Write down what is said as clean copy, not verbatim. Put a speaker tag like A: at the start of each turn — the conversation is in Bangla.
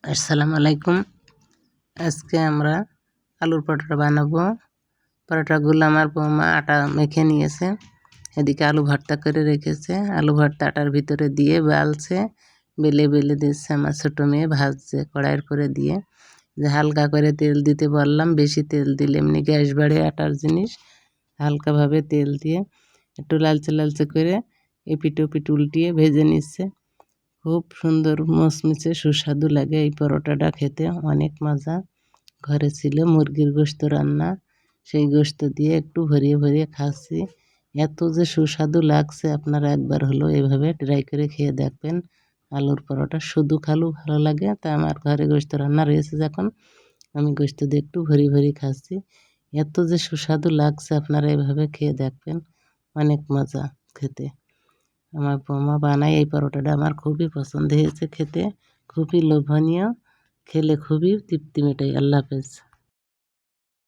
A: আসসালামু আলাইকুম। আজকে আমরা আলুর পরোটা বানাবো। পরোটাগুলো আমার বৌমা আটা মেখে নিয়েছে, এদিকে আলু ভর্তা করে রেখেছে। আলু ভর্তা আটার ভিতরে দিয়ে বেলছে, বেলে বেলে দিচ্ছে। আমার ছোটো মেয়ে ভাজছে কড়াইয়ের করে দিয়ে, যে হালকা করে তেল দিতে বললাম, বেশি তেল দিলে এমনি গ্যাস বাড়ে আটার জিনিস। হালকাভাবে তেল দিয়ে একটু লালচে লালচে করে এপিট ওপিট উল্টিয়ে ভেজে নিচ্ছে। খুব সুন্দর মুচমুচে সুস্বাদু লাগে এই পরোটাটা খেতে, অনেক মজা। ঘরে ছিল মুরগির গোশত রান্না, সেই গোশত দিয়ে একটু ভরিয়ে ভরিয়ে খাচ্ছি। এত যে সুস্বাদু লাগছে, আপনারা একবার হলো এভাবে ট্রাই করে খেয়ে দেখবেন। আলুর পরোটা শুধু খালু ভালো লাগে, তা আমার ঘরে গোশত রান্না রয়েছে যখন, আমি গোশত দিয়ে একটু ভরি ভরি খাচ্ছি। এত যে সুস্বাদু লাগছে, আপনারা এভাবে খেয়ে দেখবেন, অনেক মজা খেতে। আমার বৌমা বানায় এই পরোটাটা, আমার খুবই পছন্দ হয়েছে খেতে, খুবই লোভনীয়, খেলে খুবই তৃপ্তি মেটায়। আল্লাহ হাফেজ।